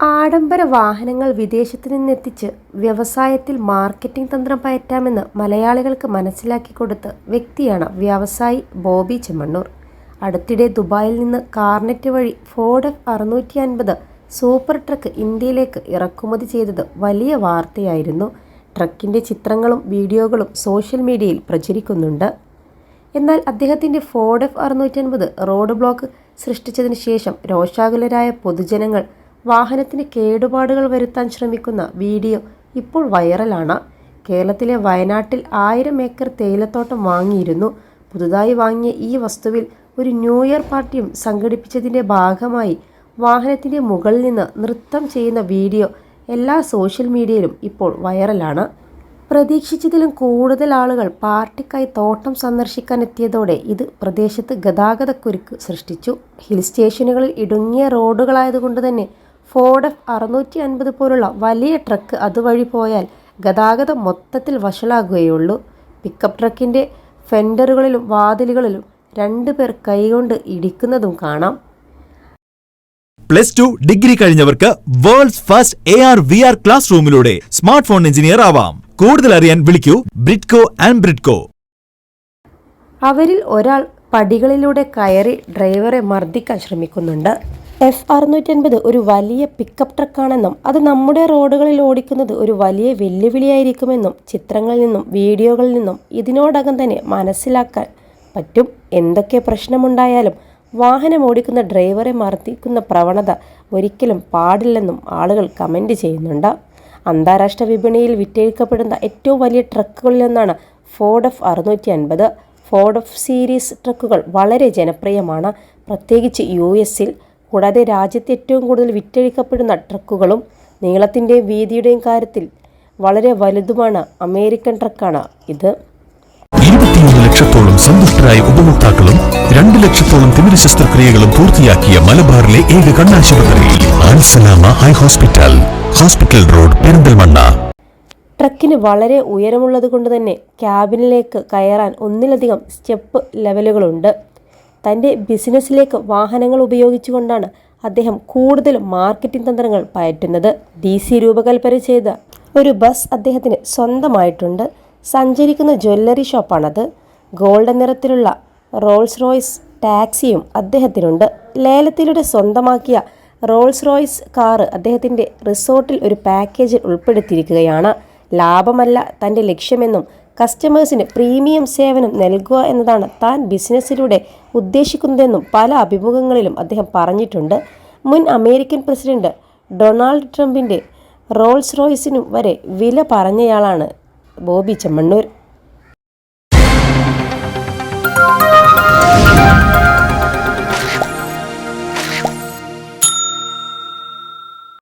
ആഡംബര വാഹനങ്ങൾ വിദേശത്തു നിന്നെത്തിച്ച് വ്യവസായത്തിൽ മാർക്കറ്റിംഗ് തന്ത്രം പയറ്റാമെന്ന് മലയാളികൾക്ക് മനസ്സിലാക്കി കൊടുത്ത വ്യക്തിയാണ് വ്യവസായി ബോബി ചെമ്മണ്ണൂർ. അടുത്തിടെ ദുബായിൽ നിന്ന് കാർനെറ്റ് വഴി ഫോർഡ് F650 സൂപ്പർ ട്രക്ക് ഇന്ത്യയിലേക്ക് ഇറക്കുമതി ചെയ്തത് വലിയ വാർത്തയായിരുന്നു. ട്രക്കിൻ്റെ ചിത്രങ്ങളും വീഡിയോകളും സോഷ്യൽ മീഡിയയിൽ പ്രചരിക്കുന്നുണ്ട്. എന്നാൽ അദ്ദേഹത്തിൻ്റെ ഫോർഡ് F650 റോഡ് ബ്ലോക്ക് സൃഷ്ടിച്ചതിന് ശേഷം രോഷാകുലരായ പൊതുജനങ്ങൾ വാഹനത്തിന് കേടുപാടുകൾ വരുത്താൻ ശ്രമിക്കുന്ന വീഡിയോ ഇപ്പോൾ വൈറലാണ്. കേരളത്തിലെ വയനാട്ടിൽ 1000 ഏക്കർ തേയിലത്തോട്ടം വാങ്ങിയിരുന്നു. പുതുതായി വാങ്ങിയ ഈ വസ്തുവിൽ ഒരു ന്യൂ ഇയർ പാർട്ടിയും സംഘടിപ്പിച്ചതിൻ്റെ ഭാഗമായി വാഹനത്തിൻ്റെ മുകളിൽ നിന്ന് നൃത്തം ചെയ്യുന്ന വീഡിയോ എല്ലാ സോഷ്യൽ മീഡിയയിലും ഇപ്പോൾ വൈറലാണ്. പ്രതീക്ഷിച്ചതിലും കൂടുതൽ ആളുകൾ പാർട്ടിക്കായി തോട്ടം സന്ദർശിക്കാൻ എത്തിയതോടെ ഇത് പ്രദേശത്ത് ഗതാഗതക്കുരുക്ക് സൃഷ്ടിച്ചു. ഹിൽ സ്റ്റേഷനുകളിൽ ഇടുങ്ങിയ റോഡുകളായതുകൊണ്ട് തന്നെ ഫോർഡ് F650 പോലുള്ള വലിയ ട്രക്ക് അതുവഴി പോയാൽ ഗതാഗതം മൊത്തത്തിൽ വഷളാകുകയുള്ളൂ. പിക്കപ്പ് ട്രക്കിൻ്റെ ഫെൻഡറുകളിലും വാതിലുകളിലും 2 പേർ കൈകൊണ്ട് ഇടിക്കുന്നതും കാണാം. +2 ഡിഗ്രി കഴിഞ്ഞവർക്ക് വേൾഡ്സ് ഫസ്റ്റ് AR/VR ക്ലാസ് റൂമിലൂടെ സ്മാർട്ട് ഫോൺ എഞ്ചിനീയർ ആവാം. കൂടുതൽ അറിയാൻ വിളിക്കൂ ബ്രിഡ്കോ ആൻഡ് ബ്രിഡ്കോ. അവരിൽ ഒരാൾ പടികളിലൂടെ കയറി ഡ്രൈവറെ മർദ്ദിക്കാൻ ശ്രമിക്കുന്നുണ്ട്. F650 ഒരു വലിയ പിക്കപ്പ് ട്രക്കാണെന്നും അത് നമ്മുടെ റോഡുകളിൽ ഓടിക്കുന്നത് ഒരു വലിയ വെല്ലുവിളിയായിരിക്കുമെന്നും ചിത്രങ്ങളിൽ നിന്നും വീഡിയോകളിൽ നിന്നും ഇതിനോടകം തന്നെ മനസ്സിലാക്കാൻ പറ്റും. എന്തൊക്കെ പ്രശ്നമുണ്ടായാലും വാഹനം ഓടിക്കുന്ന ഡ്രൈവറെ മർദ്ദിക്കുന്ന പ്രവണത ഒരിക്കലും പാടില്ലെന്നും ആളുകൾ കമൻ്റ് ചെയ്യുന്നുണ്ട്. അന്താരാഷ്ട്ര വിപണിയിൽ വിറ്റഴിക്കപ്പെടുന്ന ഏറ്റവും വലിയ ട്രക്കുകളിലൊന്നാണ് Ford F650. Ford F series ട്രക്കുകൾ വളരെ ജനപ്രിയമാണ്, പ്രത്യേകിച്ച് US-ൽ. കൂടാതെ രാജ്യത്ത് ഏറ്റവും കൂടുതൽ വിറ്റഴിക്കപ്പെടുന്ന ട്രക്കുകളും നീളത്തിൻ്റെയും വീതിയുടെയും കാര്യത്തിൽ വളരെ വലുതുമാണ് അമേരിക്കൻ ട്രക്കാണ് ഇത്. 23 ലക്ഷത്തോളം സന്തുഷ്ടരായ ഉപഭോക്താക്കളും 2 ലക്ഷത്തോളം തിമിര ശസ്ത്രക്രിയകളും പൂർത്തിയാക്കിയ മലബാറിലെ ഏക കണ്ണാശുപത്രി ആൻസലാമ eye hospital, hospital road, Perinthalmanna. ട്രക്കിന് വളരെ ഉയരമുള്ളത് കൊണ്ട് തന്നെ ക്യാബിനിലേക്ക് കയറാൻ ഒന്നിലധികം സ്റ്റെപ്പ് ലെവലുകളുണ്ട്. തൻ്റെ ബിസിനസ്സിലേക്ക് വാഹനങ്ങൾ ഉപയോഗിച്ചുകൊണ്ടാണ് അദ്ദേഹം കൂടുതൽ മാർക്കറ്റിംഗ് തന്ത്രങ്ങൾ പയറ്റുന്നത്. DC രൂപകൽപ്പന ചെയ്ത ഒരു ബസ് അദ്ദേഹത്തിന് സ്വന്തമായിട്ടുണ്ട്. സഞ്ചരിക്കുന്ന ജ്വല്ലറി ഷോപ്പാണത്. ഗോൾഡൻ നിറത്തിലുള്ള റോൾസ് റോയ്സ് ടാക്സിയും അദ്ദേഹത്തിനുണ്ട്. ലേലത്തിലൂടെ സ്വന്തമാക്കിയ റോൾസ് റോയ്സ് കാറ് അദ്ദേഹത്തിൻ്റെ റിസോർട്ടിൽ ഒരു പാക്കേജിൽ ഉൾപ്പെടുത്തിയിരിക്കുകയാണ്. ലാഭമല്ല തൻ്റെ ലക്ഷ്യമെന്നും കസ്റ്റമേഴ്സിന് പ്രീമിയം സേവനം നൽകുക എന്നതാണ് താൻ ബിസിനസ്സിലൂടെ ഉദ്ദേശിക്കുന്നതെന്നും പല അഭിമുഖങ്ങളിലും അദ്ദേഹം പറഞ്ഞിട്ടുണ്ട്. മുൻ അമേരിക്കൻ പ്രസിഡന്റ് ഡൊണാൾഡ് ട്രംപിൻ്റെ റോൾസ് റോയ്സിനും വരെ വില പറഞ്ഞയാളാണ് ബോബി ചെമ്മണ്ണൂർ.